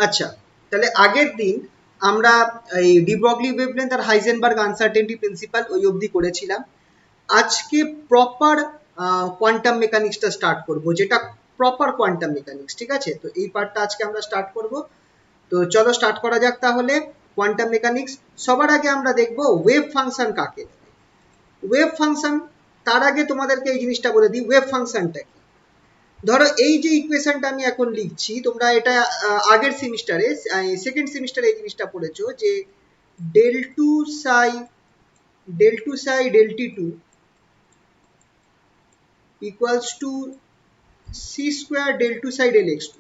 আচ্ছা, তাহলে আগের দিন আমরা এই ডি ব্রগলি ওয়েভলেন্থ আর হাইজেনবার্গ আনসার্টেনটি প্রিন্সিপাল ওই অবধি করেছিলাম। আজকে প্রপার কোয়ান্টাম মেকানিক্সটা স্টার্ট করব, যেটা প্রপার কোয়ান্টাম মেকানিক্স। ঠিক আছে, তো এই পার্টটা আজকে আমরা স্টার্ট করব। তো চলো স্টার্ট করা যাক তাহলে কোয়ান্টাম মেকানিক্স। সবার আগে আমরা দেখব ওয়েভ ফাংশন কাকে বলে। ওয়েভ ফাংশন, তার আগে তোমাদেরকে এই জিনিসটা বলে দিই, ওয়েভ ফাংশনটা কি। ধরো এই যে ইকুয়েশনটা আমি এখন লিখছি, তোমরা এটা আগের সেমিস্টারে, সেকেন্ড সেমিস্টারে এই জিনিসটা পড়েছো যে del two psi del t two equals to c square del two psi del x two.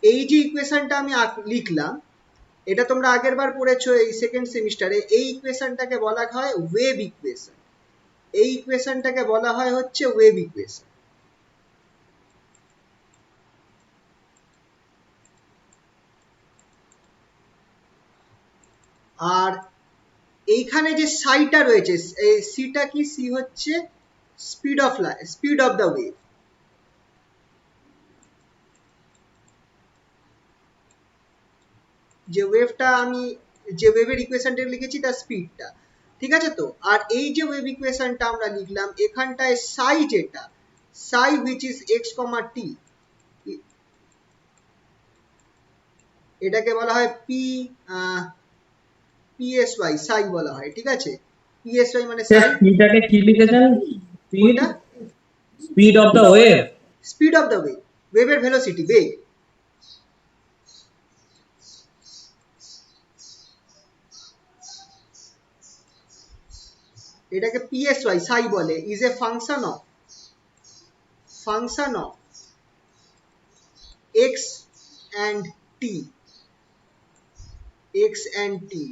এই যে ইকুয়েশনটা আমি লিখলাম, এটা তোমরা আগের বার পড়েছো এই সেকেন্ড সেমিস্টারে। এই ইকুয়েশনটাকে বলা হয় ওয়েভ ইকুয়েশন। এই ইকুয়েশনটাকে বলা হয় হচ্ছে ওয়েভ ইকুয়েশন। আর এইখানে যে সাইটা রয়েছে, এই সিটা কি, সি হচ্ছে speed of light, speed of the wave. যে ওয়েভটা আমি, যে ওয়েভের ইকুয়েশনটা লিখেছি তার স্পিডটা। ঠিক আছে তো। আর এই যে ওয়েভ ইকুয়েশনটা আমরা লিখলাম, এখানটায় সাই যেটা, সাই হুইচ ইজ এক্স কমা টি, এটাকে বলা হয় পি পিএসওয়াই, সাই বলা হয়। ঠিক আছে, পিএসওয়াই মানে সাই। স্পিডটাকে কি লিখেছেন? স্পিড, কোনটা? Speed of the wave. Speed of the wave, ওয়েভের ভেলোসিটি, বেগ। এটাকে পিএসওয়াই সাই বলে, is a function of x and t, x and t.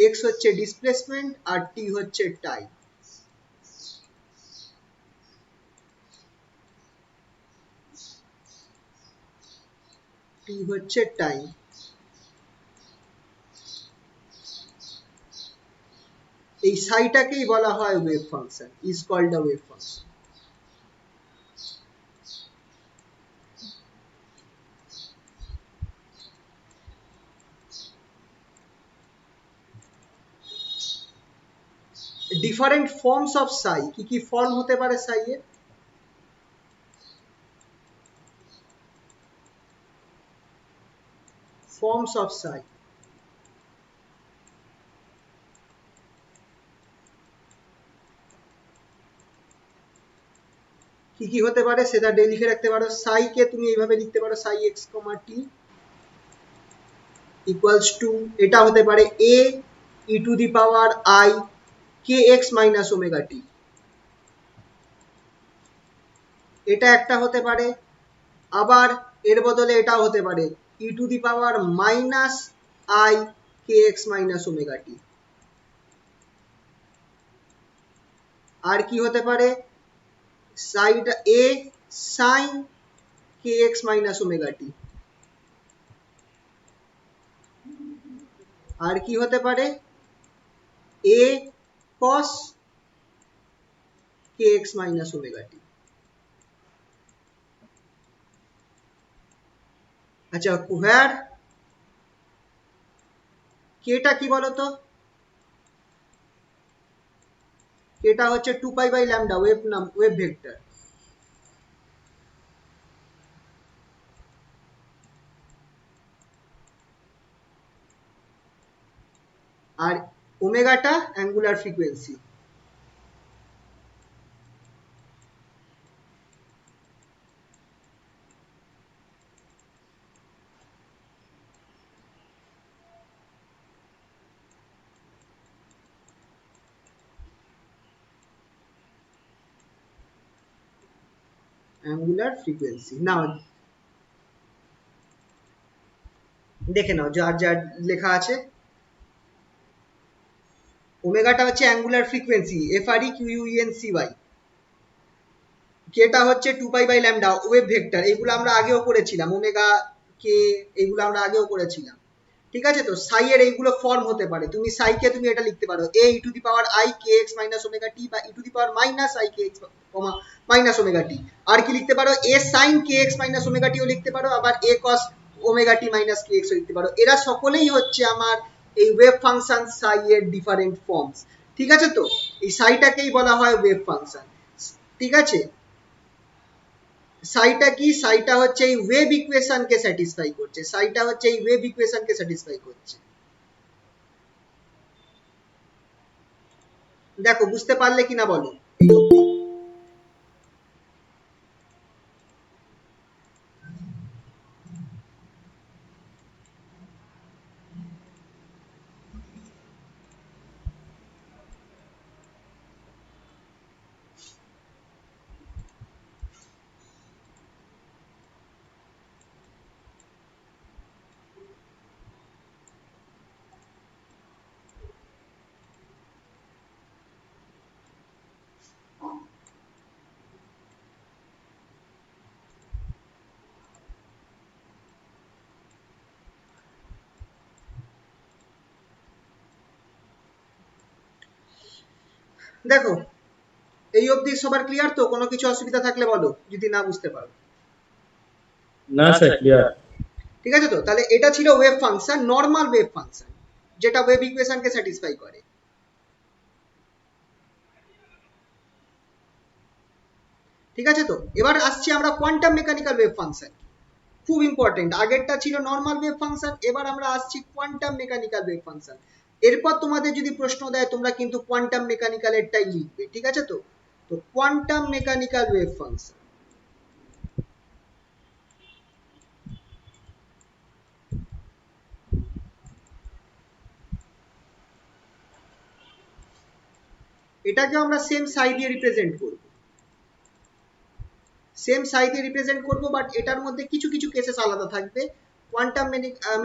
X হচ্ছে ডিসপ্লেসমেন্ট আর টি হচ্ছে টাইম। টি হচ্ছে টাইম। এই সাইটাকেই বলা হয় wave function, is called a wave function. Different forms of psi, কি কি ফর্ম হতে পারে সাই এর? ফর্মস অফ সাই, কি কি হতে পারে সেটা লিখে রাখতে পারো। সাই কে তুমি এইভাবে লিখতে পারো, psi x comma t equals to, এটা হতে পারে a e to the power i k x minus omega t. এটা একটা হতে পারে। আবার এর বদলে এটাও হতে পারে e to the power minus i k x minus omega t. আর কি হতে পারে? Side a sine k x minus omega t. আর কি হতে পারে? A cos k x minus omega t. আচ্ছা, হোয়ার কেটা কি বলতো? কেটা হচ্ছে 2 pi by lambda, wave vector. আর ওমেগাটা অ্যাঙ্গুলার ফ্রিকোয়েন্সি। অ্যাঙ্গুলার ফ্রিকোয়েন্সি না, দেখে নাও যার যার লেখা আছে। ওমেগাটা হচ্ছে অ্যাঙ্গুলার ফ্রিকোয়েন্সি, এফ আর ই Q U N C Y. কেটা হচ্ছে 2 pi by lambda, wave vector. এগুলো আমরা আগেও করেছিলাম, ওমেগা কে, এগুলো আমরা আগেও করেছিলাম। ঠিক আছে? তো সাই এর এইগুলো ফর্ম হতে পারে, তুমি সাইকে তুমি এটা লিখতে পারো a e to the power i kx minus omega t বা e to the power minus i kx minus omega t. আর কি লিখতে পারো a sin kx minus omega টিও লিখতে পারো, আবার a cos omega t minus kx ও লিখতে পারো। এরা সকলেই হচ্ছে আমার এই ওয়েভ ফাংশন সাই এর ডিফারেন্ট ফর্মস। ঠিক আছে? তো এই সাইটাকেই বলা হয় ওয়েভ ফাংশন। ঠিক আছে? সাইটা কি? সাইটা হচ্ছে এই ওয়েভ ইকুয়েশনকে স্যাটিসফাই করছে, সাইটা হচ্ছে এই ওয়েভ ইকুয়েশনকে স্যাটিসফাই করছে। দেখো বুঝতে পারলে কিনা বলো এই অবধি? দেখো এই অবধি সবার ক্লিয়ার তো? কোনো কিছু অসুবিধা থাকলে বলো যদি না বুঝতে পারো। না স্যার, ক্লিয়ার। ঠিক আছে? তো তাহলে এটা ছিল wave function, normal wave function, যেটা ওয়েভ ইকুয়েশনকে স্যাটিসফাই করে। ঠিক আছে? তো এবার আসছি আমরা কোয়ান্টাম মেকানিক্যাল ওয়েভ ফাংশন। খুব ইম্পর্টেন্ট, আগেরটা ছিল নর্মাল ওয়েভ ফাংশন, এবার আমরা আসছি কোয়ান্টাম মেকানিক্যাল ওয়েভ ফাংশন। এরপর তোমাদের যদি প্রশ্ন দেয় তোমরা কিন্তু কোয়ান্টাম মেকানিক্যালেরটাই লিখবে। ঠিক আছে? তো তো কোয়ান্টাম মেকানিক্যাল ওয়েভ ফাংশন, এটাকে আমরা সেম সাই দিয়ে রিপ্রেজেন্ট করব, সেম সাই দিয়ে রিপ্রেজেন্ট করব, বাট এটার মধ্যে কিছু কিছু কেসেস আলাদা থাকবে। Quantum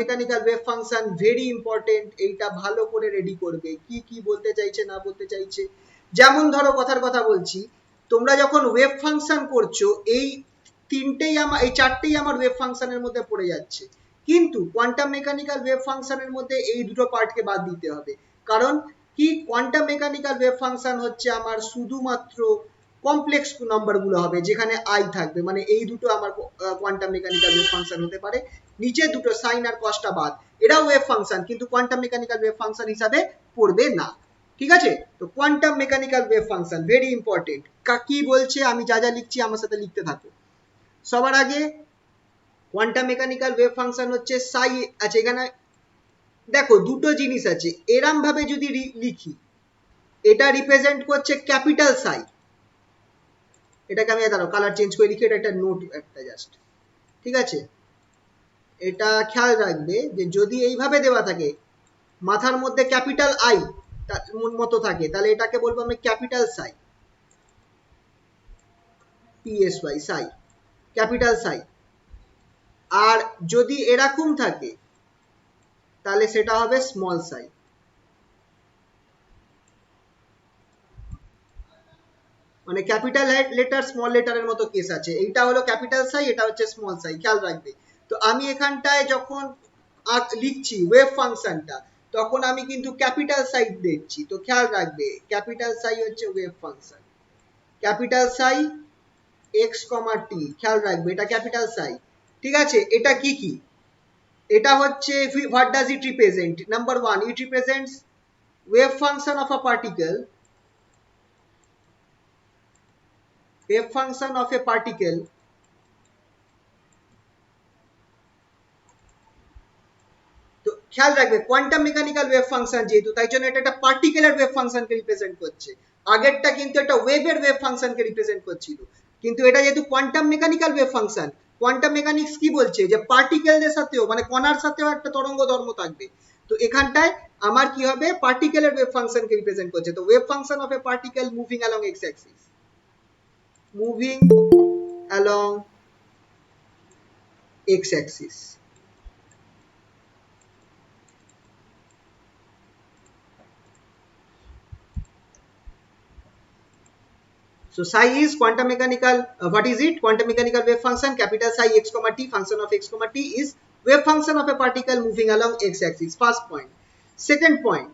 mechanical wave function very important, এইটা ভালো করে রেডি করবে কি কি বলতে চাইছে না বলতে চাইছে। যেমন ধরো কথার কথা বলছি, তোমরা যখন ওয়েভ ফাংশন করছো এই তিনটেই আমার, এই চারটেই আমার ওয়েভ ফাংশনের মধ্যে পড়ে যাচ্ছে, কিন্তু কোয়ান্টাম মেকানিক্যাল ওয়েভ ফাংশনের মধ্যে এই দুটো পার্টকে বাদ দিতে হবে। কারণ কি? কোয়ান্টাম মেকানিক্যাল ওয়েভ ফাংশন হচ্ছে আমার শুধুমাত্র কমপ্লেক্স নাম্বার গুলো হবে, যেখানে আই থাকবে, মানে এই দুটো আমার কোয়ান্টাম মেকানিক্যাল ওয়েভ ফাংশন হতে পারে। নিচে দুটো সাইন আর কসটা বাদ, এরাও ওয়েভ ফাংশন, কিন্তু কোয়ান্টাম মেকানিক্যাল ওয়েভ ফাংশন হিসাবে পড়বে না। ঠিক আছে? তো quantum mechanical wave function very important. কি বলছে আমি যা যা লিখছি আমার সাথে লিখতে থাকো। সবার আগে কোয়ান্টাম মেকানিক্যাল ওয়েভ ফাংশন হচ্ছে সাই আছে এখানে। দেখো দুটো জিনিস আছে, এরম ভাবে যদি লিখি, এটা রিপ্রেজেন্ট করছে ক্যাপিটাল সাই, এটাকে আমি দাঁড়াও কালার চেঞ্জ করে লিখি, এটা একটা নোট একটা জাস্ট। ঠিক আছে? এটা খেয়াল রাখবে যে যদি এইভাবে দেওয়া থাকে, মাথার মধ্যে ক্যাপিটাল আই মতো থাকে, তাহলে এটাকে বলবো আমি ক্যাপিটাল সাই, PSY সাই, ক্যাপিটাল সাই। আর যদি এরকম থাকে তাহলে সেটা হবে স্মল সাই। মানে ক্যাপিটাল লেটার স্মল লেটারের মতো কেস আছে, এইটা হলো ক্যাপিটাল সাই, এটা হচ্ছে স্মল সাই, খেয়াল রাখবে। তো আমি এখানটায় যখন লিখছি ওয়েভ ফাংশনটা, তখন আমি কিন্তু ক্যাপিটাল সাই দিচ্ছি, তো খেয়াল রাখবে ক্যাপিটাল সাই হচ্ছে ওয়েভ ফাংশন, ক্যাপিটাল সাই এক্স কমা টি, খেয়াল রাখবে এটা ক্যাপিটাল সাই। ঠিক আছে? এটা কি কি? এটা হচ্ছে what does it represent? Number one, it represents wave function of a particle, wave function of a particle তো খেয়াল রাখবে কোয়ান্টাম মেকানিক্যাল ওয়েভ ফাংশন যেহেতু, তাই জন্য এটা একটা পার্টিকুলার ওয়েভ ফাংশনকে রিপ্রেজেন্ট করছে। আগেরটা কিন্তু একটা ওয়েভের ওয়েভ ফাংশনকে রিপ্রেজেন্ট করছিল, কিন্তু এটা যেহেতু quantum mechanical wave function, quantum mechanics কি বলছে যে পার্টিকেলদের সাথেও মানে কণার সাথেও একটা তরঙ্গ ধর্ম থাকবে। তো এখানটায় আমার কি হবে? পার্টিকেলের ওয়েভ ফাংশনকে রিপ্রেজেন্ট করছে। তো wave function of A particle moving along x Axis, moving along x Axis. So psi is quantum mechanical. What is it? Quantum mechanical wave function. Capital psi x comma t function of x comma t is wave function of a particle moving along x axis. First point. Second point,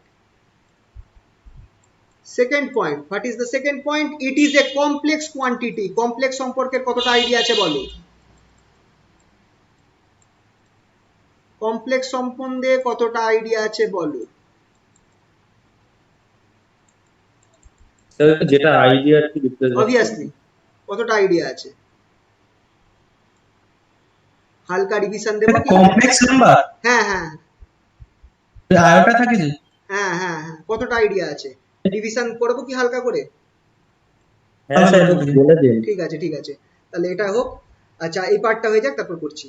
what is the second point? It is a complex quantity. Complex সম্পর্কের কতটা idea আছে বলো? Complex সম্বন্ধে কতটা idea আছে বলো? Sir যেটা idea কি অবভিয়াসলি কতটা আইডিয়া আছে? হালকা রিভিশন দেব কি? কমপ্লেক্স নাম্বার, হ্যাঁ হ্যাঁ আয়োটা থাকে যে, হ্যাঁ হ্যাঁ হ্যাঁ, কতটা আইডিয়া আছে? রিভিশন করব কি হালকা করে? হ্যাঁ স্যার বলে দিন। ঠিক আছে ঠিক আছে, তাহলে এটা হোক। আচ্ছা এই পার্টটা হয়ে যাক, তারপর করছি।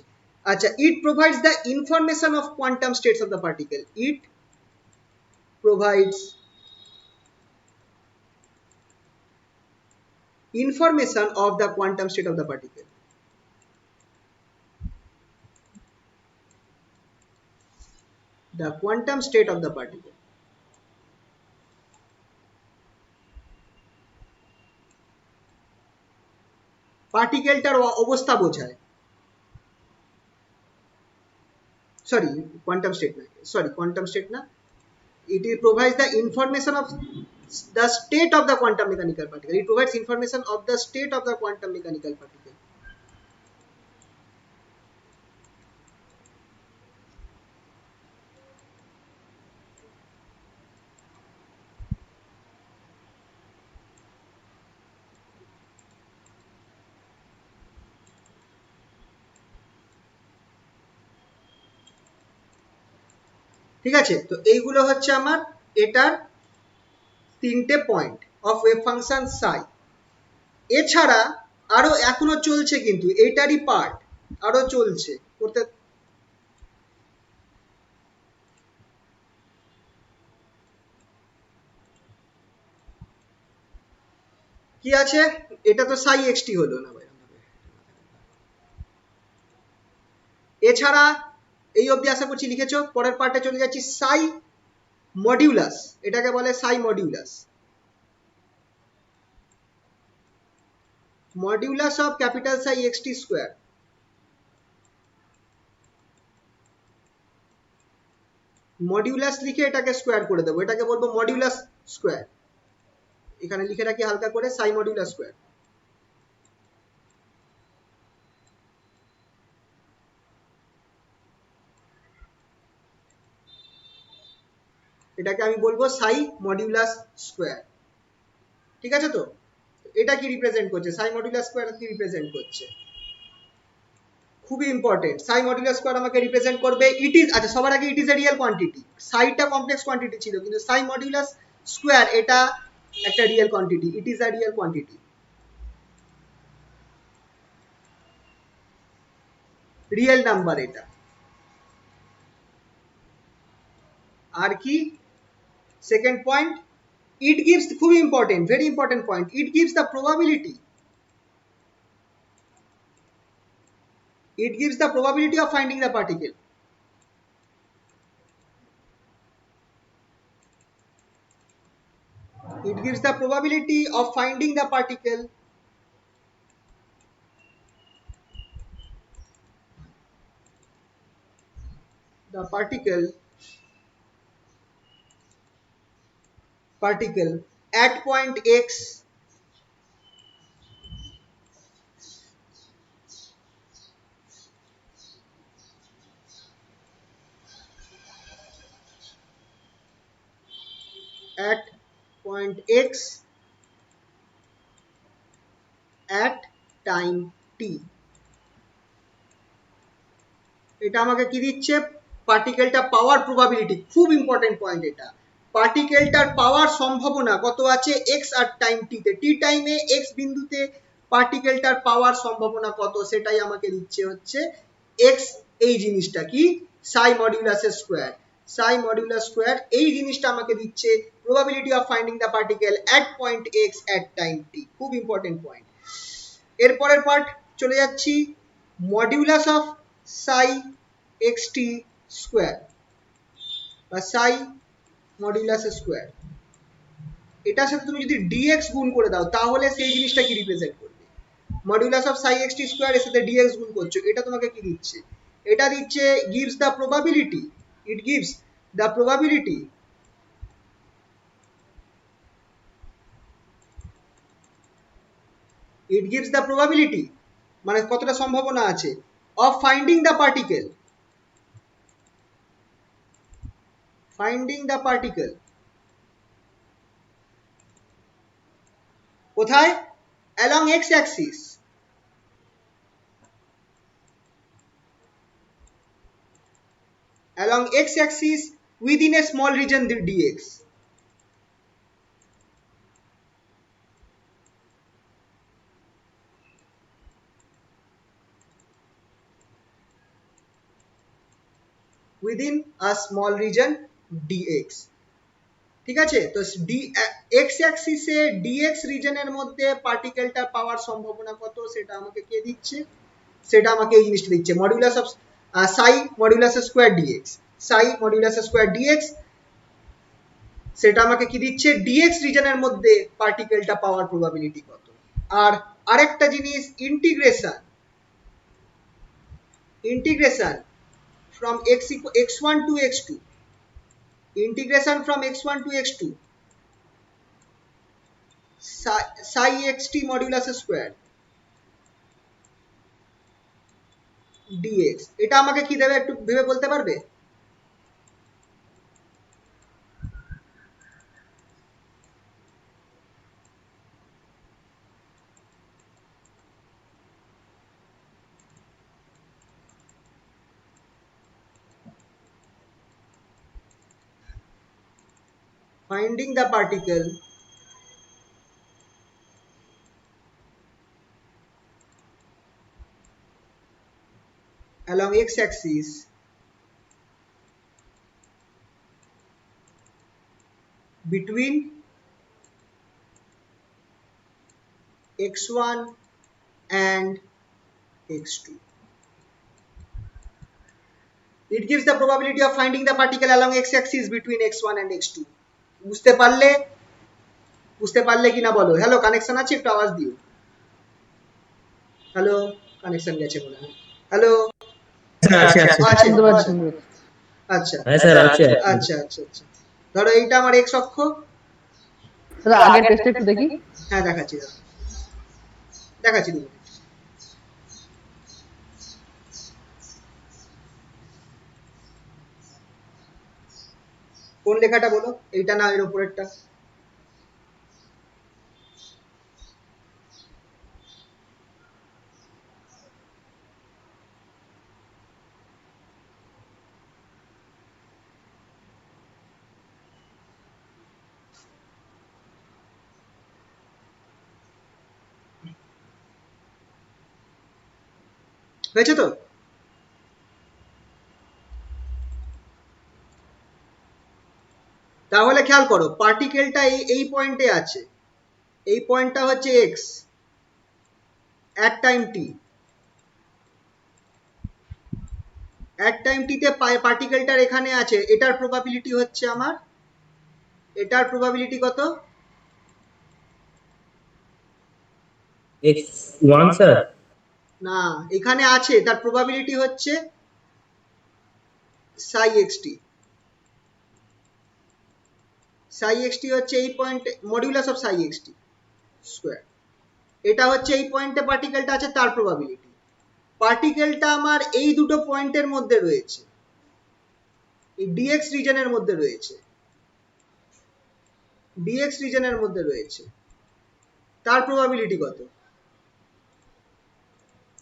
আচ্ছা, ইট provides the information of quantum states of the particle. It provides information of the quantum state of the particle. The quantum state of the particle. পার্টিকেলটার অবস্থা বোঝায়। সরি কোয়ান্টাম স্টেট না, it provides the information of the state of the quantum mechanical particle. It provides information of the state of the quantum mechanical particle. ঠিক আছে, তো এইগুলো হচ্ছে আমার এটার তিনটে পয়েন্ট অফ ওয়েভ ফাংশন সাই। এছাড়া আরো এখনো চলছে, কিন্তু এইটারই পার্ট আরো চলছে করতে। কি আছে? এটা তো সাই এক্সটি হলো না ভাই। এছাড়া এই অবধি আশা করছি লিখেছো। পরের পার্টে চলে যাচ্ছি, সাই মডিউলাস। এটাকে বলে সাই modulus. Modulus of capital Sai x t square. Modulus লিখে এটাকে স্কোয়ার করে দেবো, এটাকে বলবো মডিউলাস স্কোয়ার। এখানে লিখে রাখি হালকা করে, সাই মডিউলাস স্কোয়ার। এটাকে আমি বলবো সাই মডিউলাস স্কোয়ার। ঠিক আছে, তো এটা কি রিপ্রেজেন্ট করছে? সাই মডিউলাস স্কোয়ার কি রিপ্রেজেন্ট করছে? খুবই ইম্পর্টেন্ট। সাই মডিউলাস স্কোয়ার আমাকে রিপ্রেজেন্ট করবে ইট ইজ, আচ্ছা সবার আগে it is a real quantity. সাইটা কমপ্লেক্স কোয়ান্টিটি ছিল, কিন্তু সাই মডিউলাস স্কোয়ার এটা একটা real quantity. It is a real quantity, real number এটা। আর কি সেকেন্ড পয়েন্ট? ইট গিভস, খুবই important, very important point, it gives the probability, it gives the probability of finding the particle. It gives the probability of finding the particle at point x at point x at time t. এটা আমাকে কি দিচ্ছে? পার্টিকেলটা পাওয়ার probability. খুব important point এটা। পার্টিকেলটার পাওয়ার সম্ভাবনা কত আছে x আর time টি তে, টি টাইমে এক্স বিন্দুতে পার্টিকেলটার পাওয়ার সম্ভাবনা কত, সেটাই আমাকে দিচ্ছে হচ্ছে এক্স। এই জিনিসটা কি? সাই মডিউলাসের স্কোয়ার। সাই মডিউলাস স্কোয়ার এই জিনিসটা আমাকে দিচ্ছে probability of finding the particle at point x at time t. খুব ইম্পর্টেন্ট পয়েন্ট। এরপরের পার্ট চলে যাচ্ছি, modulus of psi x t square বা সাই মডিউলাস স্কোয়ার। এটার সাথে তুমি যদি ডিএক্স গুণ করে দাও, তাহলে সেই জিনিসটা কি রিপ্রেজেন্ট করবে? Modulus of psi x t square এর সাথে ডিএক্স গুণ করছো, এটা তোমাকে কি দিচ্ছে? এটা দিচ্ছে gives the probability, it gives the probability it gives the probability মানে কতটা সম্ভাবনা আছে of finding the particle কোথায় along x axis within a small region dx within a small region dx ঠিক আছে তো x axis এ dx রিজনের মধ্যে পার্টিকেলটা পাওয়ার সম্ভাবনা কত সেটা আমাকে কে দিচ্ছে সেটা আমাকে এই জিনিসটা দিচ্ছে modulus of psi modulus square dx psi modulus square dx সেটা আমাকে কি দিচ্ছে dx রিজনের মধ্যে পার্টিকেলটা পাওয়ার প্রবাবিলিটি কত আর আরেকটা জিনিস integration from x1 to x2 integration from x1 to x2 psi xt modulus square dx এটা আমাকে কি দেবে একটু ভেবে বলতে পারবে finding the particle along x axis between x1 and x2 it gives the probability of finding the particle along x axis between x1 and x2 বুঝতে পারলে কিনা বলো হ্যালো কানেকশন আছে একটু আওয়াজ দিও হ্যালো কানেকশন গেছে মনে হয় হ্যালো আছে আছে আছে আচ্ছা হ্যাঁ স্যার আছে আচ্ছা আচ্ছা আচ্ছা ধরো এইটা আমার x অক্ষ দাদা আগের টেস্টে একটু দেখি হ্যাঁ দেখাচ্ছি দু মিনিট। কোন লেখাটা বলো এইটা না এর উপরেরটা হয়েছে তো তাহলে খেয়াল করো পার্টিকেলটা এই পয়েন্টে আছে এই পয়েন্টটা হচ্ছে x at time t তে পার্টিকেলটার এখানে আছে এটার প্রবাবিলিটি হচ্ছে আমার এটার প্রবাবিলিটি কত x1 স্যার না এখানে আছে তার প্রবাবিলিটি হচ্ছে psi xt হচ্ছে এই পয়েন্টে modulus of psi xt square এটা হচ্ছে এই পয়েন্টে পার্টিকেলটা আছে তার প্রবাবিলিটি পার্টিকেলটা আমার এই দুটো পয়েন্টের মধ্যে রয়েছে এই dx রিজনের মধ্যে রয়েছে তার প্রবাবিলিটি কত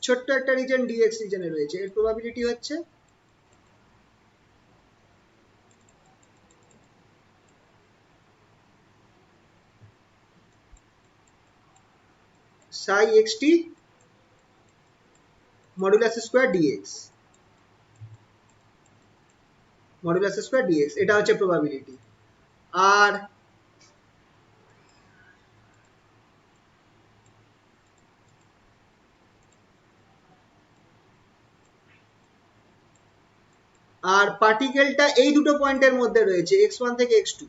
ছোট্ট একটা রিজন dx রিজনে রয়েছে এর প্রবাবিলিটি হচ্ছে psi xt modulus square dx এটা হচ্ছে প্রবাবিলিটি আর পার্টিকেলটা এই দুটো পয়েন্টের মধ্যে রয়েছে x1 থেকে x2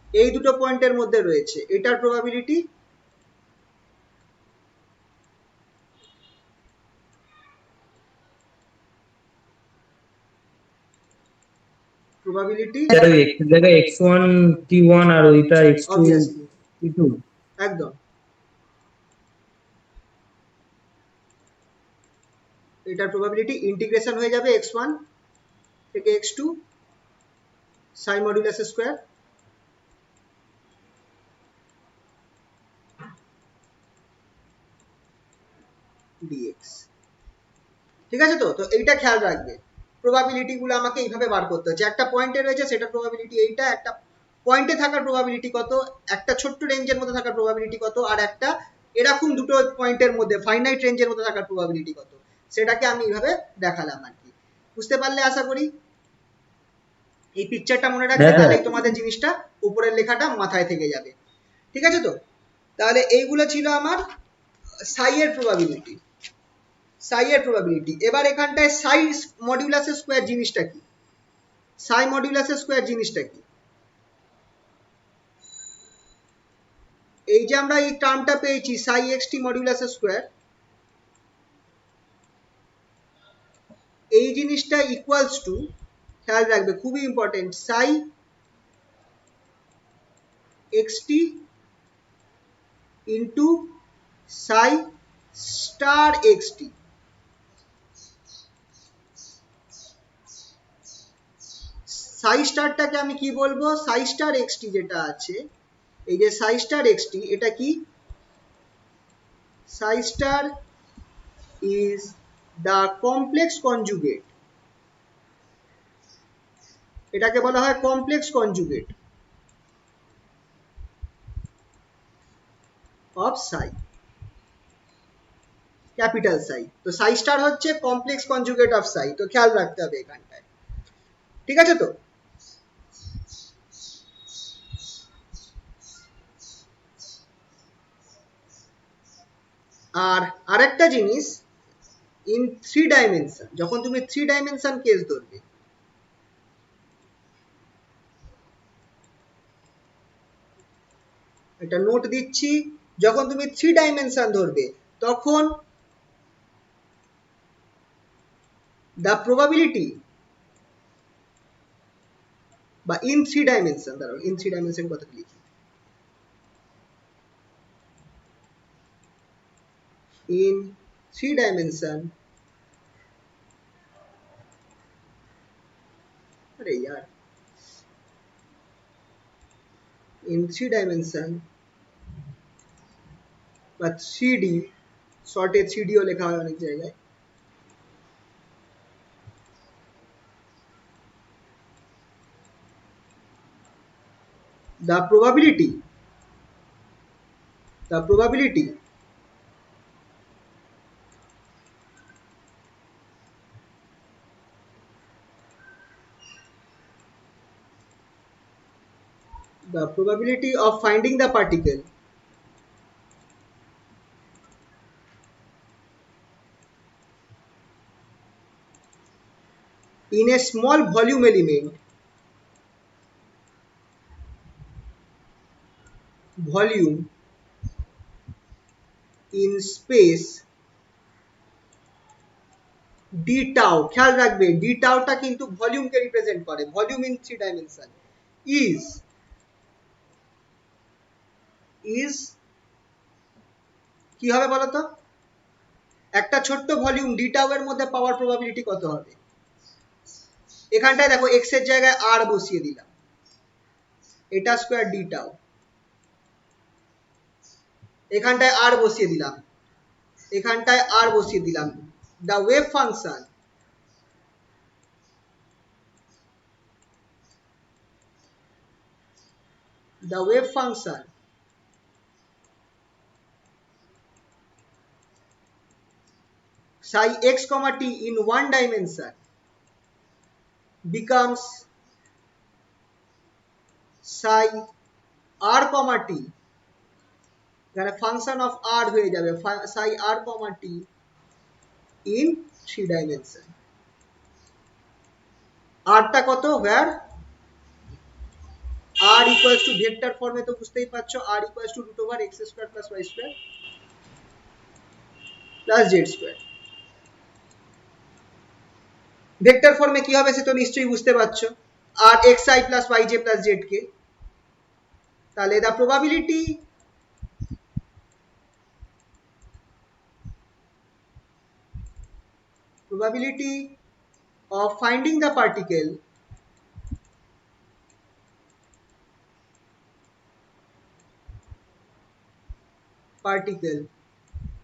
এই দুটো পয়েন্টের মধ্যে রয়েছে এটার প্রবাবিলিটি প্রবাবিলিটি স্যার ওই x এর জায়গায় x1 t1 আর ওইটা x2 অবভিয়াসলি t2। একদম এটার প্রবাবিলিটি ইন্টিগ্রেশন হয়ে যাবে x1 থেকে x2 সাই মডুলাস স্কয়ার dx। ঠিক আছে, তো এইটা খেয়াল রাখবে, প্রবাবিলিটি গুলো আমাকে এইভাবে বার করতে হচ্ছে। একটা পয়েন্টে রয়েছে সেটা প্রবাবিলিটি এইটা, একটা পয়েন্টে থাকার প্রবাবিলিটি কত, একটা ছোট্ট রেঞ্জের মধ্যে থাকার প্রবাবিলিটি কত, আর একটা এরকম দুটো পয়েন্টের মধ্যে ফাইনাইট রেঞ্জের মধ্যে থাকার প্রবাবিলিটি কত, সেটাকে আমি এইভাবে দেখালাম আর কি। বুঝতে পারলে আশা করি? এই পিকচারটা মনে রাখবে, হ্যাঁ স্যার। তাহলেই তোমাদের জিনিসটা উপরের লেখাটা মাথায় থেকে যাবে। ঠিক আছে, তো তাহলে এইগুলো ছিল আমার সাই এর প্রবাবিলিটি। সাই এর প্রবাবিলিটি। এবার এখানটায় সাই মডিউলাস স্কয়ার জিনিসটা কি? সাই মডিউলাস স্কয়ার জিনিসটা কি? এই যে আমরা এই টার্মটা পেয়েছি সাই এক্স টি মডিউলাস স্কয়ার, এই জিনিসটা ইকুয়ালস টু, খেয়াল রাখবে খুবই ইম্পর্টেন্ট, সাই এক্স টি ইন্টু সাই স্টার এক্স টি। সাই স্টারটাকে আমি কি বলবো? সাই স্টার এক্স টি যেটা আছে, এই যে সাই স্টার এক্স টি, এটা কি? সাই star is the complex conjugate, এটাকে বলা হয় complex conjugate of Sai, capital সাই। তো সাই স্টার হচ্ছে কমপ্লেক্স কনজুগেট অফ সাই, তো খেয়াল রাখতে হবে এখানটায়। ঠিক আছে, তো আর আরেকটা জিনিস, ইন থ্রি ডাইমেনশন, যখন তুমি থ্রি ডাইমেনশন কেস ধরবে, এটা নোট দিচ্ছি, যখন তুমি থ্রি ডাইমেনশন ধরবে তখন the probability বা ইন থ্রি ডাইমেনশন, দাঁড়াও ইন থ্রি ডাইমেনশন কথা লিখি, in three dimension, अरे यार, in three dimension বা 3D, শর্টে 3D ও লেখা হয় অনেক জায়গায়, the probability of finding the particle in a small volume element, volume in space d tau, খেয়াল রাখবে d tau টা কিন্তু ভলিউমকে রিপ্রেজেন্ট করে, volume in three dimension is কি হবে বলো তো? একটা ছোট্ট ভলিউম d tau এর মধ্যে পাওয়ার প্রবাবিলিটি কত হবে? এখানটায় দেখো x এর জায়গায় r বসিয়ে দিলাম, এটা স্কয়ার d tau, এখানটায় r বসিয়ে দিলাম, এখানটায় r বসিয়ে দিলাম, the wave function psi x comma t in one dimension becomes psi r comma t, এখানে ফাংশন অফ r হয়ে যাবে psi r comma t in three dimension। r টা কত? where r equals to vector ফর্মে তো বুঝতেই পারছো, r equals to root over x square plus y square plus z square। Vector ফর্মে কি হবে সে তো নিশ্চয়ই বুঝতে পারছো, আর xi plus yj plus zk, তাহলে the probability of finding the particle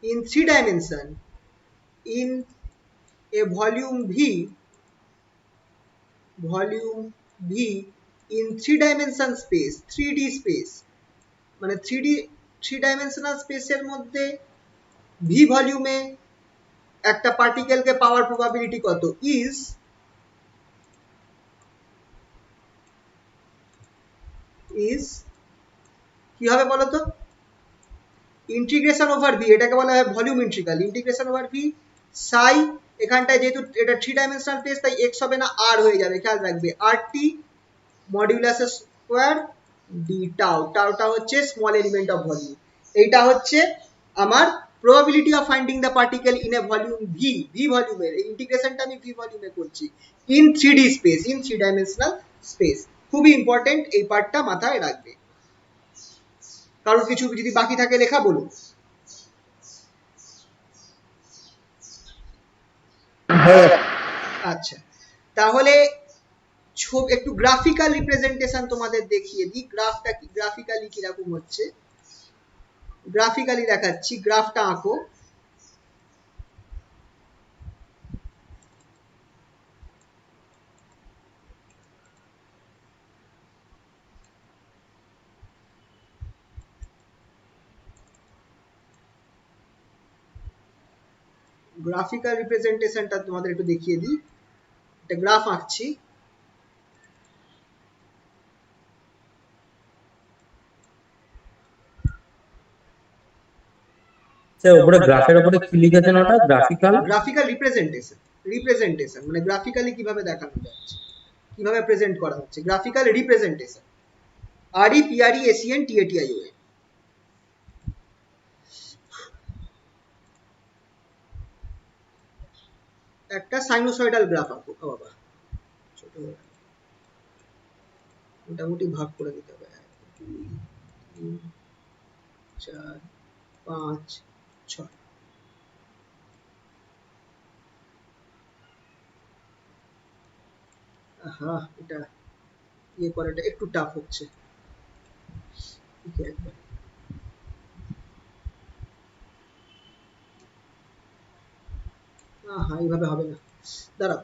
in 3 dimension in a volume v in 3 dimension space 3D space, মানে 3 dimensional space এর মধ্যে v ভলিউমে একটা পার্টিকেলকে পাওয়ার প্রবাবিলিটি কত, ইজ কি হবে বলো তো, ইন্টিগ্রেশন ওভার ভি, এটাকে বলা হয় volume integral, integration over V সাই, এখানটায় যেহেতু এটা 3 ডাইমেনশনাল স্পেস তাই x হবে না r হয়ে যাবে, খেয়াল রাখবে RT modulus square d tau, টাউটা হচ্ছে স্মল এলিমেন্ট অফ ভলিউম। এইটা হচ্ছে আমার probability of finding the particle in a volume v ভলিউমের, এই ইন্টিগ্রেশনটা আমি v ভলিউমে করছি in 3D space, in 3 dimensional space. খুবই ইম্পর্টেন্ট, এই পার্টটা মাথায় রাখবে। কারোর কিছু যদি বাকি থাকে লেখা বলুন। আচ্ছা, তাহলে একটু গ্রাফিক্যাল রিপ্রেজেন্টেশন তোমাদের দেখিয়ে দিই, গ্রাফটা কি, গ্রাফিক্যালি কিরকম হচ্ছে, গ্রাফিক্যালি দেখাচ্ছি, গ্রাফটা আঁকো। গ্রাফিক্যাল রিপ্রেজেন্টেশনটা তোমাদের একটু দেখিয়ে দিই, একটা গ্রাফ আঁকছি। উপরে গ্রাফের উপরে কি লিখেছেন ওটা, গ্রাফিক্যাল? গ্রাফিক্যাল রিপ্রেজেন্টেশন মানে গ্রাফিক্যালি কিভাবে দেখানো যাচ্ছে, কিভাবে প্রেজেন্ট করা হচ্ছে, গ্রাফিক্যাল রিপ্রেজেন্টেশন, REPRESENTATION। একটা সাইনোসয়েডাল গ্রাফ আঁকো বাবা, ছোট মোটামুটি ভাগ করে দিতে হবে, 1 2 3 4 5 6। হ্যাঁ, এটা ইয়ে করাটা একটু টাফ হচ্ছে, হ্যাঁ এইভাবে হবে না, দাঁড়াও।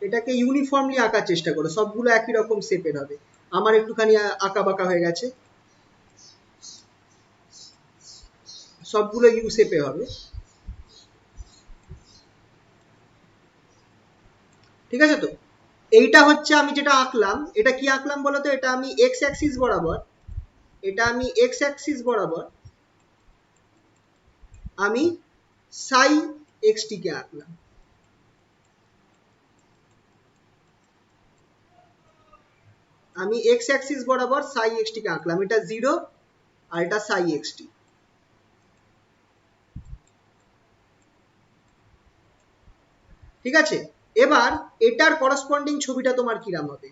এটাকে ইউনিফর্মলি আঁকার চেষ্টা করো, সবগুলো একই রকম শেপের হবে। আমার একটুখানি আঁকা বাঁকা হয়ে গেছে, সবগুলো ইউ শেপে হবে, ঠিক আছে তো? এইটা হচ্ছে আমি যেটা আঁকলাম, এটা কি আঁকলাম বলতো, এটা আমি এক্স অ্যাক্সিস বরাবর, এটা আমি এক্স অ্যাক্সিস বরাবর আমি সাই এক্সটি কে আঁকলাম, আমি এক্স অ্যাক্সিস বরাবর সাই এক্সটি কে আঁকলাম, এটা 0 আর এটা সাই এক্সটি। ঠিক আছে, এবার এটার করসপন্ডিং ছবিটা তোমার কিরাম হবে,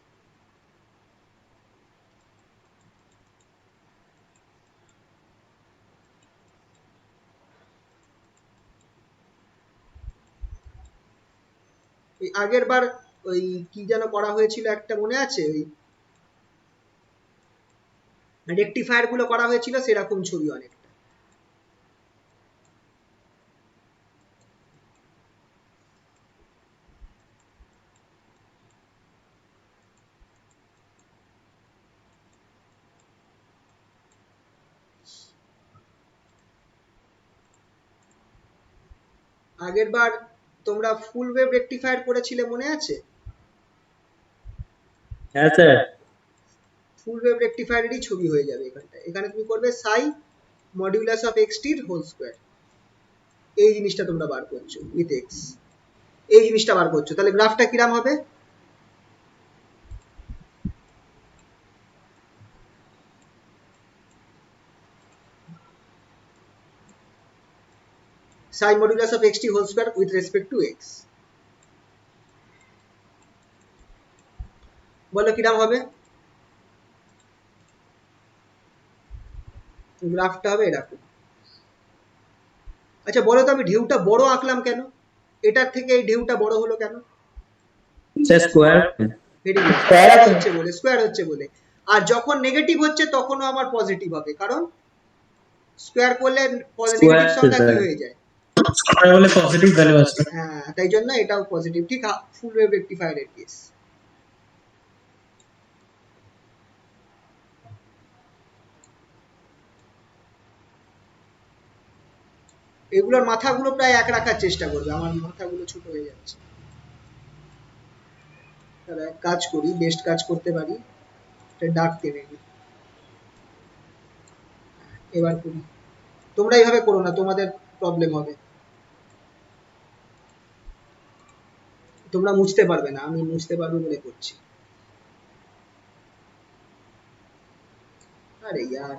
আগের বার ওই কি যেন করা হয়েছিল একটা মনে আছে, ওই রেকটিফায়ার গুলো করা হয়েছিল সেরকম ছবি অনেকটা। আগের বার তোমরা ফুল ওয়েভ রেকটিফায়ার করেছিলে মনে আছে? হ্যাঁ স্যার। ফুল ওয়েভ রেকটিফায়ারেরই ছবি হয়ে যাবে এখানটায়, এখানে তুমি করবে সাই মডিউলাস অফ এক্সটির হোল স্কয়ার, এই জিনিসটা তোমরা বার করছো উইথ এক্স, এই জিনিসটা বার করছো, তাহলে গ্রাফটা কিরাম হবে, sine modulus of x t whole square with respect to x. বলো কিরম হবে? গ্রাফটা হবে এরকম। আচ্ছা বলো তো আমি ঢেউটা বড় আঁকলাম কেন? এটার থেকে এই ঢেউটা বড় হলো কেন? স্কোয়ার। ভেরি গুড, Square আছে। হচ্ছে বলে, স্কোয়ার হচ্ছে বলে। আর যখন নেগেটিভ হচ্ছে তখনও আমার পজিটিভ হবে, কারণ স্কোয়ার করলে স্কোয়ার নেগেটিভ সংখ্যা কি হয়ে যায়? স্কোয়ার হলে পজিটিভ ভ্যালু আসবে। হ্যাঁ, তাই জন্য এটাও পজিটিভ। ঠিক ফুল ওয়েভ রেকটিফায়ার এর কেস। এগুলোর মাথাগুলো প্রায় এক রাখার চেষ্টা করবে, আমার মাথাগুলো ছোট হয়ে যাচ্ছে। তাহলে এক কাজ করি, বেস্ট কাজ করতে পারি, ডার্ক টেনে নিই। এবার করি, তোমরা এইভাবে করো না, তোমাদের প্রবলেম হবে, তোমরা মুছতে পারবে না, আমি মুছতে পারবো বলে করছি। আরে ইয়ার,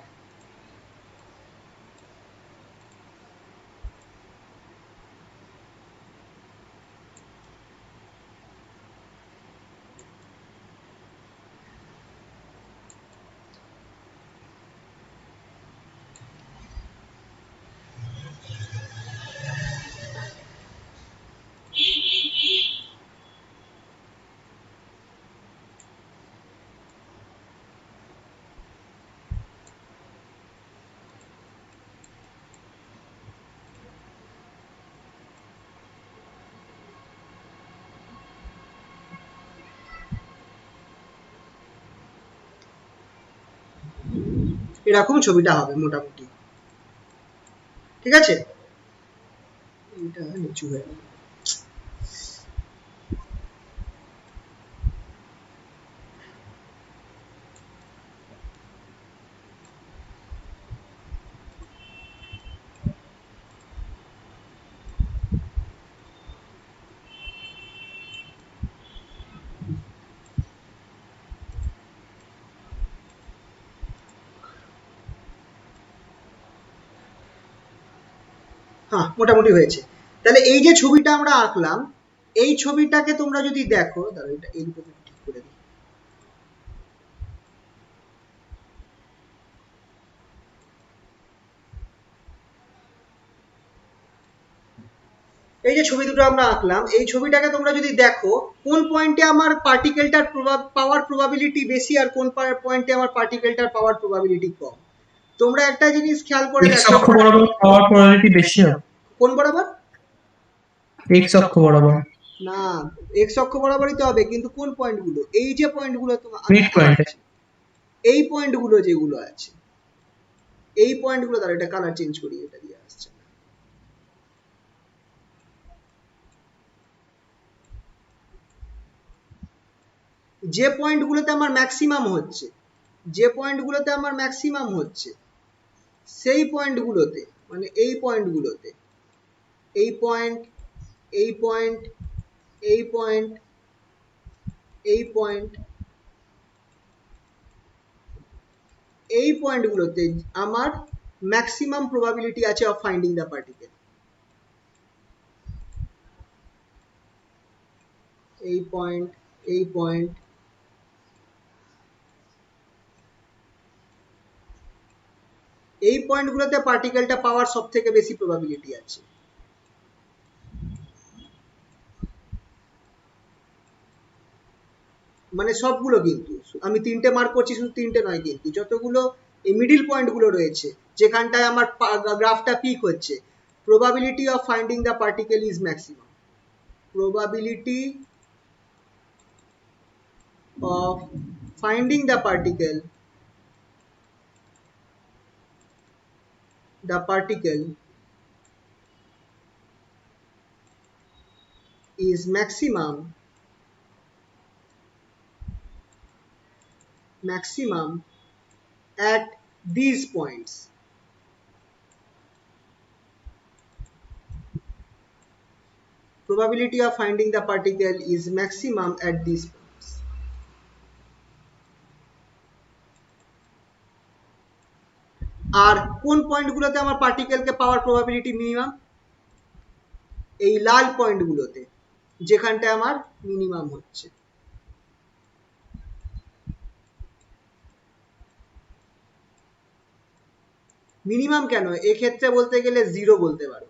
এরকম ছবিটা হবে মোটামুটি, ঠিক আছে? এটা নিচু হয়ে গেল। হ্যাঁ, মোটামুটি হয়েছে। তাহলে এই যে ছবিটা আমরা আঁকলাম, এই ছবিটাকে তোমরা যদি দেখো, দাঁড়াও এটা এই রকম ঠিক করে দিই। এই যে ছবি দুটো আমরা আঁকলাম, এই ছবিটাকে তোমরা যদি দেখো, কোন পয়েন্টে আমার পার্টিকেলটার পাওয়ার প্রবাবিলিটি বেশি আর কোন পয়েন্টে আমার পার্টিকেলটার পাওয়ার প্রবাবিলিটি কম, তোমরা একটা জিনিস খেয়াল করে এক্স দেখো। অক্ষ বরাবর পাওয়ার প্রবাবিলিটি বেশি হবে। কোন বরাবর? এক্স অক্ষ বরাবর। না, এক্স অক্ষ বরাবরই তো হবে, কিন্তু কোন পয়েন্টগুলো? এই যে পয়েন্টগুলো তোমার মিড পয়েন্টে। এই পয়েন্টগুলো যেগুলো আছে, এই পয়েন্টগুলো, দ্বারা এটা কালার চেঞ্জ করি, এটা দিয়ে আসছে না। যে পয়েন্টগুলোতে আমার ম্যাক্সিমাম হচ্ছে, যে পয়েন্টগুলোতে আমার ম্যাক্সিমাম হচ্ছে, সেই পয়েন্টগুলোতে, মানে এই পয়েন্টগুলোতে, এই পয়েন্ট, এই পয়েন্ট, এই পয়েন্ট, এই পয়েন্ট, এই পয়েন্টগুলোতে আমার ম্যাক্সিমাম প্রবাবিলিটি আছে অফ ফাইন্ডিং দ্য পার্টিকেল। এই পয়েন্ট, এই পয়েন্ট, এই পয়েন্টগুলোতে পার্টিকেলটা পাওয়ার সব থেকে বেশি প্রবাবিলিটি আছে। মানে সবগুলো, কিন্তু আমি তিনটে মার্ক করছি, শুধু তিনটে নয়, কিন্তু যতগুলো এই মিডিল পয়েন্টগুলো রয়েছে, যেখানটায় আমার গ্রাফটা পিক হচ্ছে, probability of finding the particle is maximum. Probability of finding the particle is maximum at these points. Probability of finding the particle is maximum at these points. আর কোন পয়েন্টগুলোতে আমার পার্টিকেলকে পাওয়ার প্রবাবিলিটি মিনিমাম? এই লাল পয়েন্টগুলোতে, যেখানটায় আমার মিনিমাম হচ্ছে। Minimum কেন, এক্ষেত্রে বলতে গেলে 0 বলতে পারো।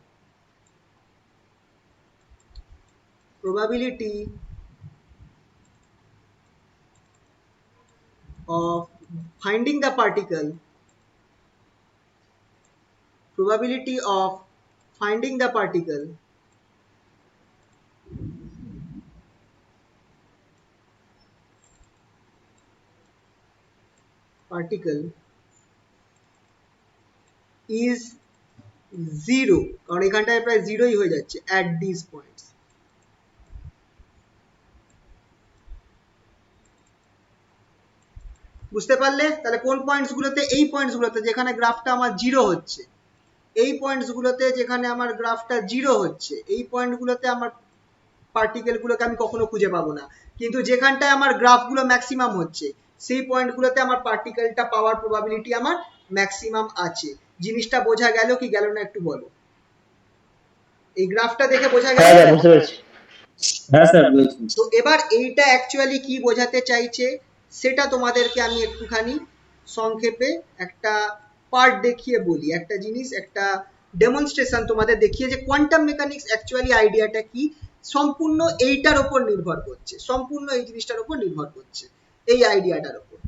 probability of finding the particle, probability of finding the particle is 0, কারণ এখানটায় প্রায় 0ই হয়ে যাচ্ছে at these points। বুঝতে পারলে? তাহলে কোন পয়েন্টস গুলোতে, এই পয়েন্টস গুলোতে যেখানে গ্রাফটা আমার 0 হচ্ছে, এই পয়েন্টস গুলোতে যেখানে আমার গ্রাফটা 0 হচ্ছে, এই পয়েন্ট গুলোতে আমার পার্টিকেল গুলোকে আমি কখনো খুঁজে পাবো না। কিন্তু যেখানটায় আমার গ্রাফ গুলো ম্যাক্সিমাম হচ্ছে, সেই পয়েন্ট গুলোতে আমার পার্টিকেলটা পাওয়ার প্রবাবিলিটি আমার ম্যাক্সিমাম আছে। জিনিসটা বোঝা গেল কি গেল না একটু বলো। এই গ্রাফটা দেখে বোঝা গেল? হ্যাঁ বুঝতে পেরেছি। হ্যাঁ স্যার বলছি। তো এবার এইটা অ্যাকচুয়ালি কি বোঝাতে চাইছে সেটা তোমাদেরকে আমি একটুখানি সংক্ষেপে একটা পার্ট দেখিয়ে বলি, একটা জিনিস, একটা ডেমনস্ট্রেশন তোমাদের দেখিয়ে, যে কোয়ান্টাম মেকানিক্স অ্যাকচুয়ালি আইডিয়াটা কি, সম্পূর্ণ এইটার উপর নির্ভর করছে, সম্পূর্ণ এই জিনিসটার উপর নির্ভর করছে, এই আইডিয়াটার উপর।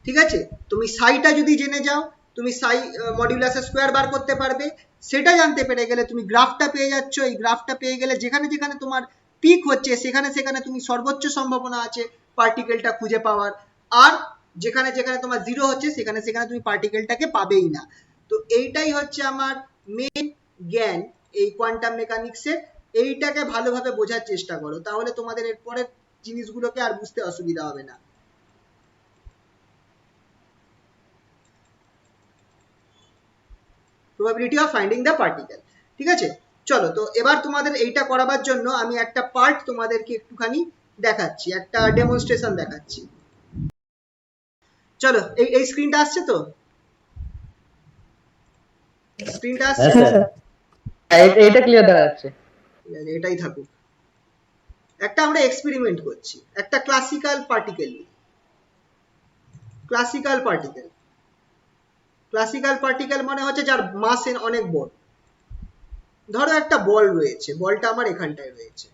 ঠিক আছে? তুমি সাইটা যদি জেনে যাও, তুমি সাই মডিউলাসের স্কোয়ার বার করতে পারবে। সেটা জানতে পেরে গেলে তুমি গ্রাফটা পেয়ে যাচ্ছ। এই গ্রাফটা পেয়ে গেলে যেখানে যেখানে তোমার পিক হচ্ছে, সেখানে সেখানে তুমি সর্বোচ্চ সম্ভাবনা আছে পার্টিকেলটা খুঁজে পাওয়ার। আর যেখানে যেখানে তোমার 0 হচ্ছে, সেখানে সেখানে তুমি পার্টিকেলটাকে পাবেই না। তো এইটাই হচ্ছে আমার মেন জ্ঞান এই কোয়ান্টাম মেকানিক্সের। এইটাকে ভালোভাবে বোঝার চেষ্টা করো, তাহলে তোমাদের এরপরের জিনিসগুলোকে আর বুঝতে অসুবিধা হবে না। probability of finding the particle, ঠিক আছে? চলো, তো এবার তোমাদের এইটা করাবার জন্য আমি একটা পার্ট তোমাদেরকে একটুখানি দেখাচ্ছি, একটা ডেমনস্ট্রেশন দেখাচ্ছি। চলো, এই স্ক্রিনটা আসছে তো? স্ক্রিনটা আসছে? হ্যাঁ স্যার। এইটা ক্লিয়ার দেখা যাচ্ছে। ঠিক আছে, এটাই থাকুক। একটা আমরা এক্সপেরিমেন্ট করছি, একটা ক্লাসিক্যাল পার্টিকেল নিয়ে। ক্লাসিক্যাল পার্টিকেল, ক্লাসিক্যাল পার্টিকেল মানে হচ্ছে যার মাস অনেক বড়। ধরো একটা বল রয়েছে, বলটা আমার এখানটায় রয়েছে।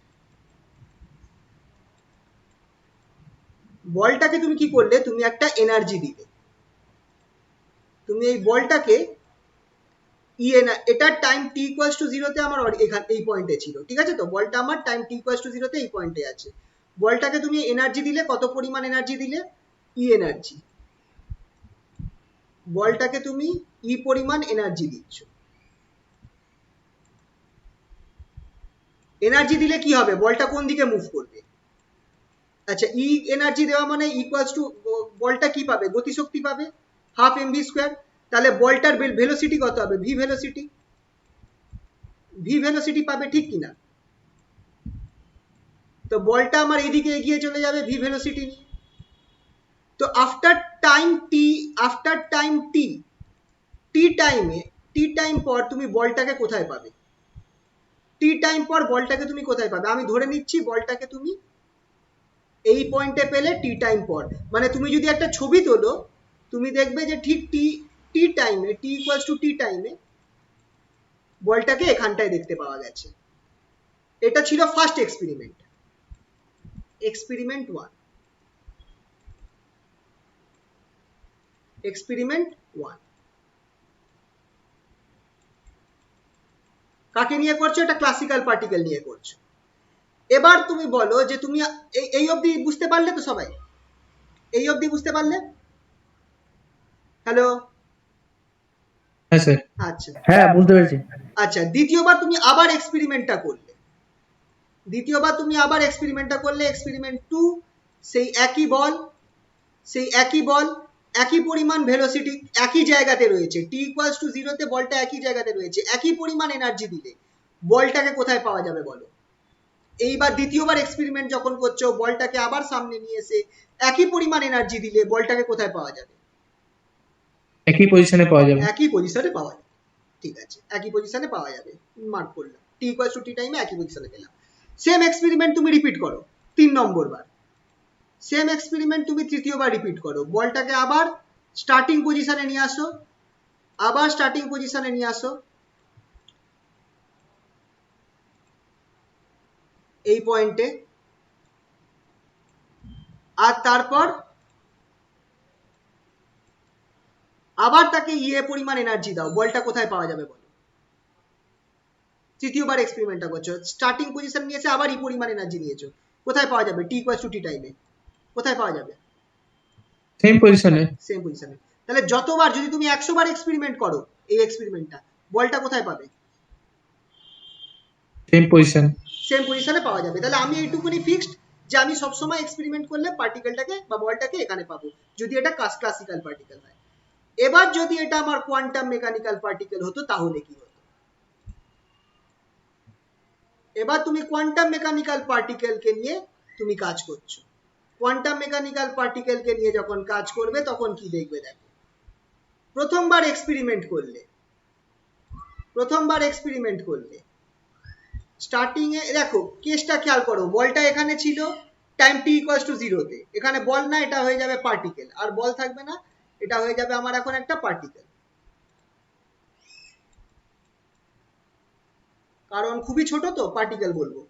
বলটাকে তুমি কি করলে, তুমি একটা এনার্জি দিলে। তুমি এই বলটাকে এটার টাইম t ইকুয়ালস টু 0 তে আমার এই পয়েন্টে ছিল, ঠিক আছে? তো বলটা আমার টাইম t ইকুয়ালস টু 0 তে এই পয়েন্টে আছে। বলটাকে তুমি এনার্জি দিলে, কত পরিমাণ এনার্জি দিলে? ই এনার্জি। বলটাকে তুমি ই পরিমাণ এনার্জি দিচ্ছ। এনার্জি দিলে কি হবে, বলটা কোন দিকে মুভ করবে? আচ্ছা, ই এনার্জি দেওয়া মানে ইকুয়ালস টু, বলটা কি পাবে? গতিশক্তি পাবে, হাফ mv স্কোয়ার। তাহলে বলটার ভেলোসিটি কত হবে? ভি ভেলোসিটি, ভি ভেলোসিটি পাবে, ঠিক কিনা? তো বলটা আমার এদিকে এগিয়ে চলে যাবে ভি ভেলোসিটি নিয়ে। তো আফটার টাইম টি, টি টাইম পর তুমি বলটাকে কোথায় পাবে? টি টাইম পর বলটাকে তুমি কোথায় পাবে? আমি ধরে নিচ্ছি বলটাকে তুমি এই পয়েন্টে পেলে টি টাইম পর। মানে তুমি যদি একটা ছবি তোলো, তুমি দেখবে যে ঠিক টি টাইমে, টি ইকুয়ালস টু টি টাইমে বলটাকে এখানটায় দেখতে পাওয়া গেছে। এটা ছিল ফার্স্ট এক্সপেরিমেন্ট, এক্সপেরিমেন্ট 1। এক্সপেরিমেন্ট 1 কাকে নিয়ে করছো? এটা ক্লাসিক্যাল পার্টিকেল নিয়ে করছো। এবার তুমি বলো যে তুমি এই অবধি বুঝতে পারলে তো সবাই? এই অবধি বুঝতে পারলে? হ্যালো? হ্যাঁ স্যার। আচ্ছা হ্যাঁ বুঝতে পেরেছি। আচ্ছা, দ্বিতীয়বার তুমি আবার এক্সপেরিমেন্টটা করলে, দ্বিতীয়বার তুমি আবার এক্সপেরিমেন্টটা করলে, এক্সপেরিমেন্ট 2। সেই একই বল, সেই একই বল, একই পরিমাণ ভেলোসিটি একই জায়গাতে রয়েছে, টি ইকুয়ালস টু 0 তে বলটা একই জায়গাতে রয়েছে। একই পরিমাণ এনার্জি দিলে বলটাকে কোথায় পাওয়া যাবে বলো? এইবার দ্বিতীয়বার এক্সপেরিমেন্ট যখন করছো, বলটাকে আবার সামনে নিয়ে এসে একই পরিমাণ এনার্জি দিলে বলটাকে কোথায় পাওয়া যাবে? একই পজিশনে পাওয়া যাবে। একই পজিশনে পাওয়া যাবে। ঠিক আছে, একই পজিশনে পাওয়া যাবে, মার্ক করলাম। টি ইকুয়ালস টু টি টাইমে একই পজিশনে পেলাম। সেম এক্সপেরিমেন্ট তুমি রিপিট করো 3 নম্বর বার, সেম এক্সপেরিমেন্ট তুমি তৃতীয়বার রিপিট করো, বলটাকে আবার স্টার্টিং পজিশনে নিয়ে আসো, আবার স্টার্টিং পজিশনে নিয়ে আসো, এই পয়েন্টে, আর তারপর আবার তাকে ইয়ে পরিমাণ এনার্জি দাও, বলটা কোথায় পাওয়া যাবে বলো। তৃতীয়বার এক্সপেরিমেন্টটা করছো, স্টার্টিং পজিশন নিয়েছে, আবার ই পরিমাণ এনার্জি নিয়েছো, কোথায় পাওয়া যাবে? টি ইকুয়ালস টু টি টাইমে কোথায় পাওয়া যাবে? সেম পজিশনে। সেম পজিশনে। তাহলে যতবার, যদি তুমি 100 বার এক্সপেরিমেন্ট করো এই এক্সপেরিমেন্টটা, বলটা কোথায় পাবে? Same position. সেম পজিশনে পাওয়া যাবে। তাহলে আমি এইটুকুনি ফিক্সড যে আমি সবসময় এক্সপেরিমেন্ট করলে পার্টিকেলটাকে বা বলটাকে এখানে পাবো, যদি এটা ক্লাসিক্যাল পার্টিকেল হয়। এবার যদি এটা আমার কোয়ান্টাম মেকানিক্যাল পার্টিকেল হতো তাহলে কি হতো? এবার তুমি কোয়ান্টাম মেকানিক্যাল পার্টিকেলকে নিয়ে তুমি কাজ করছো। কোয়ান্টাম মেকানিক্যাল পার্টিকেলকে নিয়ে যখন কাজ করবে তখন কি দেখবে? দেখো, প্রথমবার এক্সপেরিমেন্ট করলে স্টার্টিং এ দেখো কেসটা খেয়াল করো, বলটা এখানে ছিল টাইম টি ইকুয়ালস টু 0 তে, এখানে বল না, এটা হয়ে যাবে পার্টিকেল, আর বল থাকবে না, এটা হয়ে যাবে আমার এখন একটা পার্টিকেল, কারণ খুবই ছোট তো পার্টিকেল বলবো।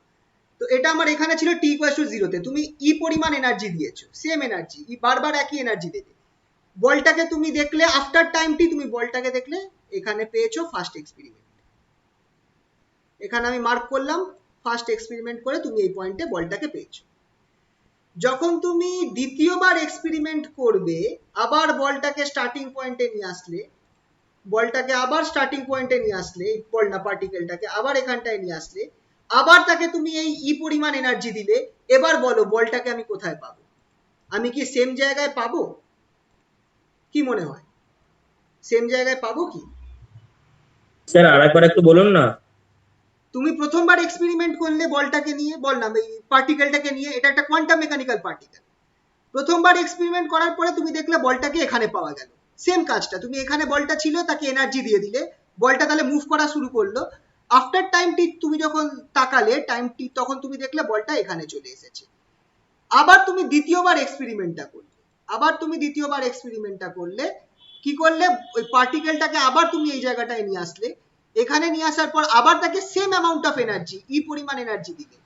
তো এটা আমার এখানে ছিল টি ইকুয়ালস টু 0 তে, তুমি ই পরিমাণ এনার্জি দিয়েছো, সেম এনার্জি, ই বারবার একই এনার্জি দেবে। বলটাকে তুমি দেখলে আফটার টাইম টি, তুমি বলটাকে দেখলে এখানে পেয়েছো ফার্স্ট এক্সপেরিমেন্ট, এখানে আমি মার্ক করলাম ফার্স্ট এক্সপেরিমেন্ট করে তুমি এই পয়েন্টে বলটাকে পেয়েছো। যখন তুমি দ্বিতীয়বার এক্সপেরিমেন্ট করবে, আবার বলটাকে স্টার্টিং পয়েন্টে নিয়ে আসলে, বলটাকে আবার স্টার্টিং পয়েন্টে নিয়ে আসলে, বল না পার্টিকেলটাকে আবার এখানটায় নিয়ে আসলে, আবার তাকে তুমি এই ই পরিমাণ এনার্জি দিলে, এবার বলো বলটাকে আমি কোথায় পাবো? আমি কি সেম জায়গায় পাবো? কি মনে হয়, সেম জায়গায় পাবো কি? স্যার আরেকবার একটু বলুন না। তুমি প্রথমবার এক্সপেরিমেন্ট করলে বলটাকে নিয়ে, বল না এই পার্টিকেলটাকে নিয়ে, এটা একটা কোয়ান্টাম মেকানিক্যাল পার্টিকেল, প্রথমবার এক্সপেরিমেন্ট করার পরে তুমি দেখলে বলটাকে এখানে পাওয়া গেল, সেম কাজটা, তুমি এখানে বলটা ছিল তাকে এনার্জি দিয়ে দিলে, বলটা তাহলে মুভ করা শুরু করলো, আফটার টাইম টি তুমি যখন তাকালে টাইম টি, তখন তুমি দেখলে বলটা এখানে চলে এসেছে। আবার তুমি দ্বিতীয়বার এক্সপেরিমেন্টটা করলে, কি করলে? ওই পার্টিকেলটাকে আবার তুমি এই জায়গাটায় নিয়ে আসলে, এখানে নিয়ে আসার পর আবার তাকে সেম অ্যামাউন্ট অফ এনার্জি, ই পরিমাণ এনার্জি দিলে,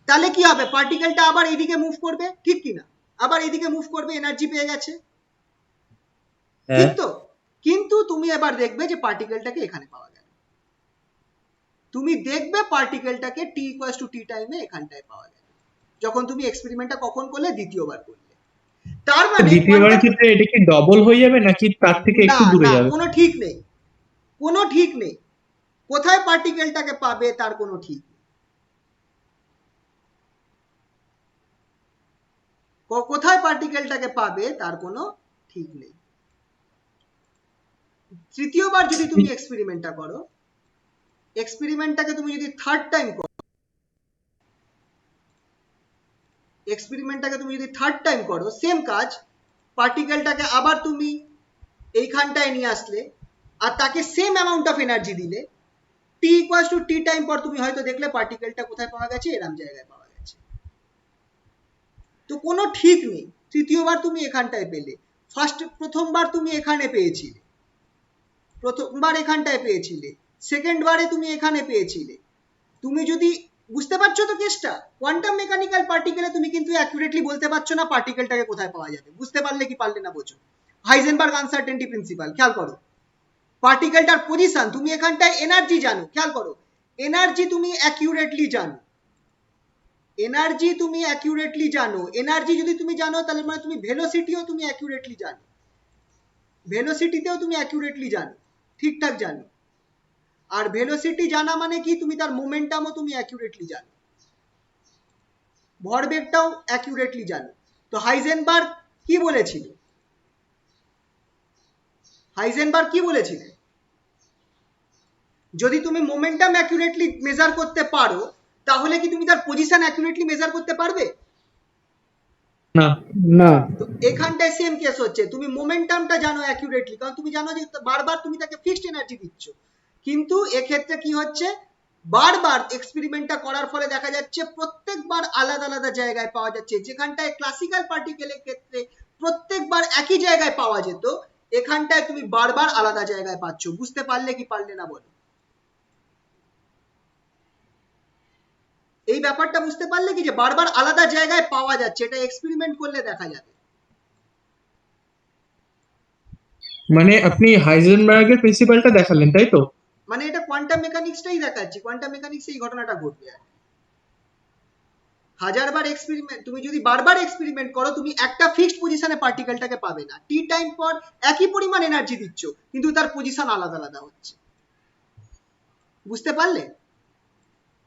তাহলে কি হবে? পার্টিকেলটা আবার এইদিকে মুভ করবে, ঠিক কিনা? আবার এইদিকে মুভ করবে, এনার্জি পেয়ে গেছে, ঠিক তো? কিন্তু তুমি এবার দেখবে যে পার্টিকেলটাকে এখানে পাওয়া গেল, তুমি দেখবে পার্টিকেলটাকে টি ইকুয়ালস টু টি টাইমে এখানটায় পাওয়া গেল, যখন তুমি এক্সপেরিমেন্টটা কখন করলে? দ্বিতীয়বার করলে। তার মানে দ্বিতীয়বারের ক্ষেত্রে এটা কি ডবল হয়ে যাবে নাকি তার থেকে একটু দূরে যাবে? কোনো ঠিক নেই, কোথায় পার্টিকেলটাকে পাবে তার কোনো ঠিক নেই, কোথায় পার্টিকেলটাকে পাবে তার কোনো ঠিক নেই। তৃতীয়বার যদি তুমি এক্সপেরিমেন্টটা করো, এক্সপেরিমেন্টটাকে তুমি যদি থার্ড টাইম করো, সেম কাজ, পার্টিকেলটাকে আবার তুমি এইখানটায় নিয়ে আসলে, আর তাকে সেম অ্যামাউন্ট অফ এনার্জি দিলে, টি ইকুয়ালস টু টি টাইম পর তুমি হয়তো দেখলে পার্টিকেলটা কোথায় পাওয়া গেছে? এরম জায়গায় পাওয়া গেছে। তো কোনো ঠিক নেই, তৃতীয়বার তুমি এখানটায় পেলে, প্রথমবার তুমি এখানে পেয়েছিলে, প্রথমবার এখানটায় পেয়েছিলে, সেকেন্ড বারে তুমি এখানে পেয়েছিলে। তুমি যদি, বুঝতে পারছো তো কেসটা? কোয়ান্টাম মেকানিক্যাল পার্টিকেলে তুমি কিন্তু অ্যাকুরেটলি বলতে পারছো না পার্টিকেলটাকে কোথায় পাওয়া যাবে, বুঝতে পারলে কি পারলে না বোঝো? হাইজেনবার্গ আনসার্টেনটি প্রিন্সিপাল খেয়াল করো, পার্টিকেলটার পজিশন, তুমি এখানটায় এনার্জি জানো, খেয়াল করো, এনার্জি তুমি অ্যাকুরেটলি জানো, এনার্জি যদি তুমি জানো তাহলে মানে তুমি ভেলোসিটিও তুমি অ্যাকুরেটলি জানো, ভেলোসিটিতেও তুমি অ্যাকুরেটলি জানো, ঠিকঠাক জানো। আর ভেলোসিটি জানা মানে কি? তুমি তার মোমেন্টামও তুমি অ্যাকুরেটলি জানো, ভরবেগটাও অ্যাকুরেটলি জানো। তো হাইজেনবার্গ কি বলেছিলেন? যদি তুমি মোমেন্টাম অ্যাকুরেটলি মেজার করতে পারো, তাহলে কি তুমি তার পজিশন অ্যাকুরেটলি মেজার করতে পারবে? না। না। তো এখানটায় সেম কেস হচ্ছে, তুমি মোমেন্টামটা জানো অ্যাকুরেটলি, কারণ তুমি জানো যে বারবার তুমি তাকে ফিক্সড এনার্জি দিচ্ছ, কিন্তু এক্ষেত্রে কি হচ্ছে? বারবার এক্সপেরিমেন্টটা করার ফলে দেখা যাচ্ছে প্রত্যেকবার আলাদা আলাদা জায়গায় পাওয়া যাচ্ছে। যেখানটায় ক্লাসিক্যাল পার্টিকেলের ক্ষেত্রে প্রত্যেকবার একই জায়গায় পাওয়া যেত, এখানটায় তুমি বারবার আলাদা জায়গায় পাচ্ছ। বুঝতে পারলে কি পারলে না বলো? এই ব্যাপারটা বুঝতে পারলে কি যে বারবার আলাদা জায়গায় পাওয়া যাচ্ছে, এটা এক্সপেরিমেন্ট করলে দেখা যাবে। মানে আপনি হাইজেনবার্গের প্রিন্সিপালটা দেখালেন তাই তো? মানে এটা কোয়ান্টাম মেকানিক্সটাই দেখাচ্ছি, কোয়ান্টাম মেকানিক্সে এই ঘটনাটা ঘটবে। আর হাজারবার এক্সপেরিমেন্ট, তুমি যদি বারবার এক্সপেরিমেন্ট করো, তুমি একটা ফিক্সড পজিশনে পার্টিকেলটাকে পাবে না। টি টাইম পর একই পরিমাণ এনার্জি দিচ্ছ, কিন্তু তার পজিশন আলাদা আলাদা হচ্ছে। বুঝতে পারলে?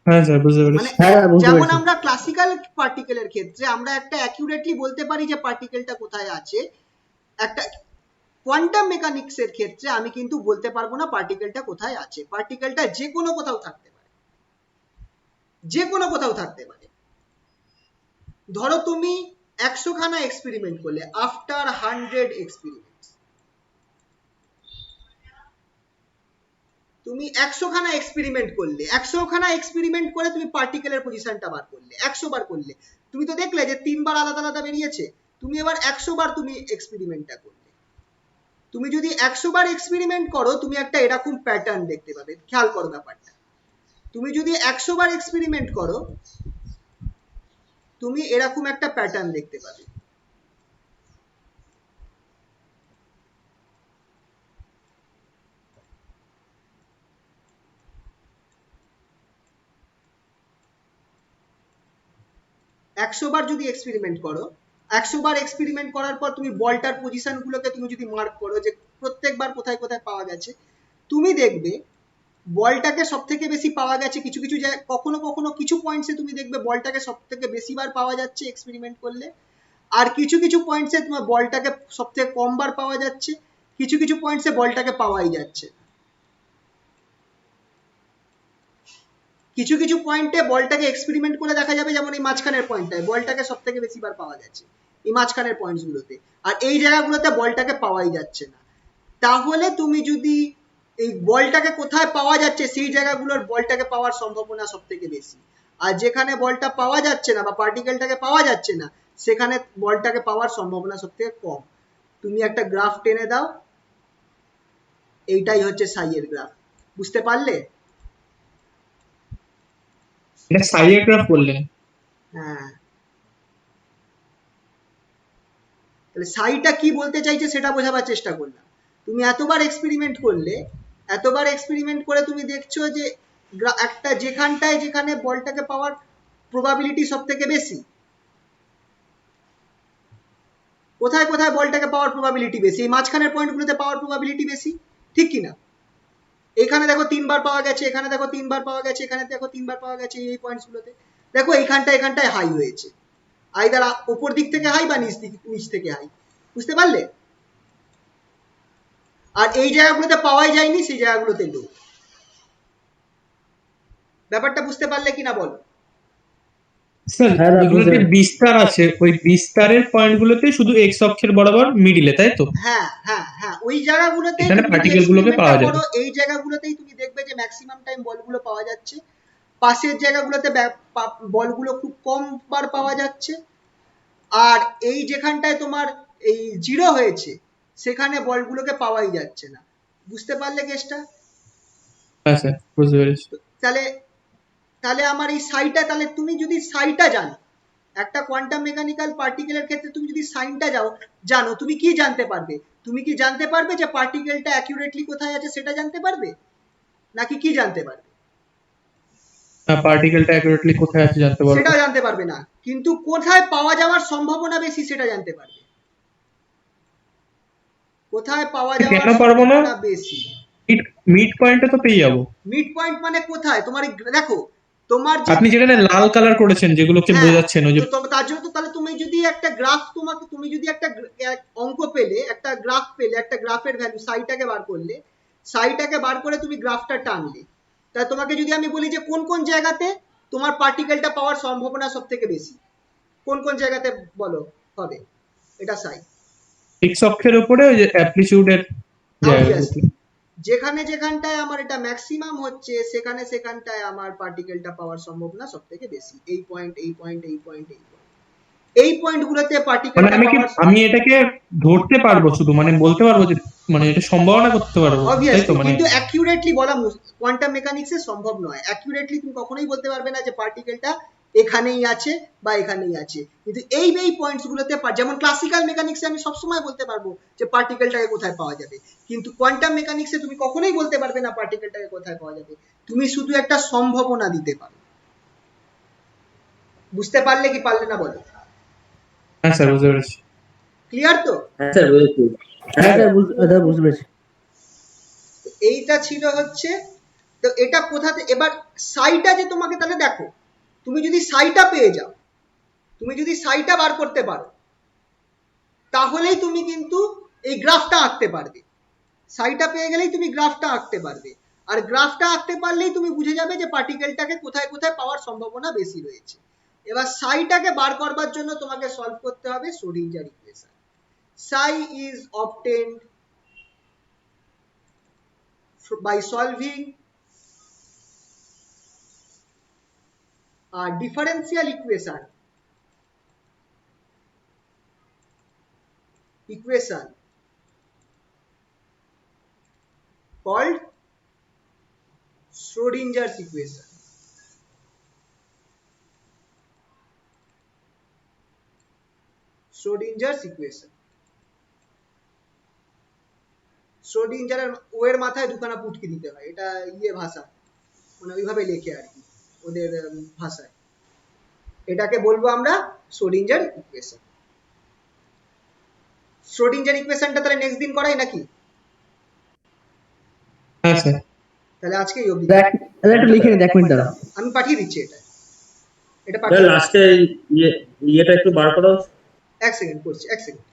হ্যাঁ স্যার, বুঝতে মানে পেরেছি। হ্যাঁ বুঝতে যেমন পেরেছি। আমরা ক্লাসিক্যাল পার্টিকেলের ক্ষেত্রে আমরা একটা অ্যাকিউরেটলি বলতে পারি যে পার্টিকেলটা কোথায় আছে, একটা কোয়ান্টাম মেকানিক্স এর ক্ষেত্রে আমি কিন্তু বলতে পারবো না পার্টিকেলটা কোথায় আছে। পার্টিকেলটা যে কোনো কোথাও থাকতে পারে, যে কোনো কোথাও থাকতে পারে। ধরো তুমি 100 খানা এক্সপেরিমেন্ট করলে, আফটার 100 এক্সপেরিমেন্ট তুমি 100 খানা এক্সপেরিমেন্ট করলে, 100 খানা এক্সপেরিমেন্ট করে তুমি পার্টিকেলের পজিশনটা বার করলে, 100 বার করলে, তুমি তো দেখলে যে 3 বার আলাদা আলাদা বেরিয়েছে। তুমি এবার 100 বার তুমি এক্সপেরিমেন্টটা করলে, তুমি যদি 100 বার এক্সপেরিমেন্ট করো, তুমি একটা এরকম প্যাটার্ন দেখতে পাবে। খেয়াল করো ব্যাপারটা, তুমি যদি 100 বার এক্সপেরিমেন্ট করো, তুমি এরকম একটা প্যাটার্ন দেখতে পাবে। একশো বার যদি এক্সপেরিমেন্ট করো, 100 বার এক্সপেরিমেন্ট করার পর তুমি বলটার পজিশন গুলোকে তুমি যদি মার্ক করো যে প্রত্যেকবার কোথায় কোথায় পাওয়া গেছে, তুমি দেখবে বলটাকে সব থেকে বেশি পাওয়া গেছে কিছু কিছু জায়গায়। কখনো কখনো কিছু পয়েন্টসে তুমি দেখবে বলটাকে সব থেকে বেশি বার পাওয়া যাচ্ছে এক্সপেরিমেন্ট করলে, আর কিছু কিছু পয়েন্টসে তোমার বলটাকে সব থেকে কম বার পাওয়া যাচ্ছে, কিছু কিছু পয়েন্টসে বলটাকে পাওয়াই যাচ্ছে। কিছু কিছু পয়েন্টে বলটাকে এক্সপেরিমেন্ট করে দেখা যাবে, যেমন এই মাঝখানের পয়েন্টটায় বলটাকে সব থেকে বেশি বার পাওয়া গেছে এই মাঝখানের পয়েন্টস গুলোতে, আর এই জায়গাগুলোতে বলটাকে পাওয়াই যাচ্ছে না। তাহলে তুমি যদি এই বলটাকে কোথায় পাওয়া যাচ্ছে সেই জায়গাগুলোর বলটাকে পাওয়ার সম্ভাবনা সব থেকে বেশি, আর যেখানে বলটা পাওয়া যাচ্ছে না বা পার্টিকেলটাকে পাওয়া যাচ্ছে না, সেখানে বলটাকে পাওয়ার সম্ভাবনা সব থেকে কম। তুমি একটা গ্রাফ টেনে দাও, এইটাই হচ্ছে সাইয়ের গ্রাফ। বুঝতে পারলে? এটা সাইয়ের গ্রাফ বললেন? হ্যাঁ, তাহলে সাইটা কি বলতে চাইছে সেটা বোঝাবার চেষ্টা করলাম। তুমি এতবার এক্সপেরিমেন্ট করলে, এতবার এক্সপেরিমেন্ট করে তুমি দেখছো যে একটা যেখানটায় যেখানে বলটাকে পাওয়ার প্রবাবিলিটি সব থেকে বেশি, কোথায় কোথায় বলটাকে পাওয়ার প্রবাবিলিটি বেশি, এই মাঝখানের পয়েন্টগুলোতে পাওয়ার প্রবাবিলিটি বেশি, ঠিক কি না? এখানে দেখো 3 বার পাওয়া গেছে, এখানে দেখো 3 বার পাওয়া গেছে, এখানে দেখো 3 বার পাওয়া গেছে, এই পয়েন্টসগুলোতে দেখো এখানটায় হাই হয়েছে, আইদার উপর দিক থেকে হাই বা নিচ থেকে হাই। বুঝতে পারলে? আর এই জায়গাগুলোতে পাওয়াই যায়নি, সেই জায়গাগুলোতে লো। ব্যাপারটা বুঝতে পারলে কিনা বলো? স্যার হ্যাঁ দাদা, বুঝতে যেগুলোতে পেরেছি। বিস্তার আছে ওই বিস্তারের পয়েন্ট গুলোতে শুধু এক্স অক্ষের বরাবর মিডিলে, তাই তো? হ্যাঁ হ্যাঁ হ্যাঁ, ওই জায়গাগুলোতেই এখানে তুমি যদি পার্টিকেল গুলোকে এক্সপেরিমেন্টটা পাওয়া যাবে। করো, এই জায়গাগুলোতেই তুমি দেখবে যে ম্যাক্সিমাম টাইম বলগুলো পাওয়া যাচ্ছে। পাশের জায়গাগুলোতে বলগুলো খুব কম বার পাওয়া যাচ্ছে, আর এই যেখানটায় তোমার এই জিরো হয়েছে সেখানে বলগুলোকে পাওয়াই যাচ্ছে না। বুঝতে পারলে কেসটা? হ্যাঁ স্যার, বুঝতে পেরেছি। তাহলে তাহলে আমার এই সাইটা, তাহলে তুমি যদি সাইটা জানো একটা কোয়ান্টাম মেকানিক্যাল পার্টিকেলের ক্ষেত্রে, তুমি যদি সাইনটা জানো, তুমি কি জানতে পারবে? তুমি কি জানতে পারবে যে পার্টিকেলটা অ্যাকিউরেটলি কোথায় আছে সেটা জানতে পারবে, নাকি কি জানতে পারবে? পার্টিকেলটা অ্যাকুরেটলি কোথায় আছে জানতে পারবো। সেটাও জানতে পারবে না, কিন্তু কোথায় পাওয়া যাওয়ার সম্ভাবনা বেশি সেটা জানতে পারবে। কোথায় পাওয়া যাওয়ার কেন পারবো না? সম্ভাবনা বেশি? মিড পয়েন্টে তো পেয়ে যাবো। মিড পয়েন্ট মানে কোথায়? তোমার দেখো, তোমার যে আপনি যেখানে লাল কালার করেছেন যেগুলোকে হ্যাঁ, বোঝাচ্ছেন ওই যে। তো তার জন্য তো তাহলে তুমি যদি একটা গ্রাফ, তুমি যদি একটা অঙ্ক পেলে, একটা গ্রাফ পেলে, একটা গ্রাফের ভ্যালু সাইটাকে বার করলে, সাইটাকে বার করে তুমি গ্রাফটা টানলে, তাহলে তোমাকে যদি আমি বলি যে কোন কোন জায়গাতে তোমার পার্টিকেলটা পাওয়ার সম্ভাবনা সব থেকে বেশি, কোন কোন জায়গাতে বলো হবে এটা সাই? এক্স অক্ষের উপরে ওই যে অ্যামপ্লিটিউডের জায়গাগুলোতে। যেখানে যেখানটায় আমার এটা ম্যাক্সিমাম হচ্ছে সেখানে সেখানটায় আমার পার্টিকেলটা পাওয়ার সম্ভাবনা সব থেকে বেশি। এই পয়েন্ট, এই পয়েন্ট, এই পয়েন্ট, এই পয়েন্ট, এই পয়েন্টগুলোতে মানে পার্টিকেলটা পাওয়ার আমি এটাকে ধরতে পারবো শুধু, মানে বলতে পারবো যে মানে এটা সম্ভাবনা করতে পারবো, তাই তো? অবভিয়াসলি, মানে কিন্তু অ্যাকিউরেটলি বলা কোয়ান্টাম মেকানিক্সে সম্ভব নয়। অ্যাকিউরেটলি তুমি কখনোই বলতে পারবে না যে পার্টিকেলটা এখানেই আছে বা এখানেই আছে, কিন্তু এই পয়েন্টস গুলোতে যেমন ক্লাসিক্যাল মেকানিক্সে আমি সবসময় বলতে পারবো যে পার্টিকেলটাকে কোথায় পাওয়া যাবে, কিন্তু কোয়ান্টাম মেকানিক্সে তুমি কখনোই বলতে পারবে না পার্টিকেলটাকে কোথায় পাওয়া যাবে। তুমি শুধু একটা সম্ভাবনা দিতে পারো। বুঝতে পারলে কি পারলে না বলো? হ্যাঁ স্যার, বুঝতে পেরেছি। ক্লিয়ার তো? হ্যাঁ স্যার বুঝেছি। হ্যাঁ স্যার বুঝতে পেরেছি। তো এইটা ছিল হচ্ছে, তো এটা কোথাতে, এবার সাইটা যে তোমাকে, তাহলে দেখো তুমি যদি সাইটা পেয়ে যাও, তুমি যদি সাইটা বার করতে পারো, তাহলেই তুমি কিন্তু এই গ্রাফটা আঁকতে পারবে। সাইটা পেয়ে গেলেই তুমি গ্রাফটা আঁকতে পারবে, আর গ্রাফটা আঁকতে পারলেই তুমি বুঝে যাবে যে পার্টিকেলটাকে কোথায় কোথায় পাওয়ার সম্ভাবনা বেশি রয়েছে। এবার সাইটাকে বার করবার জন্য তোমাকে সলভ করতে হবে Schrodinger equation. psi is obtained by solving a differential equation called Schrodinger's equation. Schrodinger's equation. শ্রোডিঞ্জারের ও এর মাথায় দুখানা পুটকি দিতে হয়, এটা ভাষা, মানে ওইভাবে লেখে আর কি ওদের ভাষায়। এটাকে বলবো আমরা শ্রোডিঞ্জার ইকুয়েশন। শ্রোডিঞ্জার ইকুয়েশনটা তাহলে নেক্সট দিন করাই নাকি? হ্যাঁ স্যার। তাহলে আজকে এই অবধি। একটু লিখে নিন, 1 মিনিট দাঁড়াও। আমি পাঠিয়ে দিচ্ছি এটা লাস্টে ইয়েটা একটু বার করো। 1 সেকেন্ড করছি, 1 সেকেন্ড।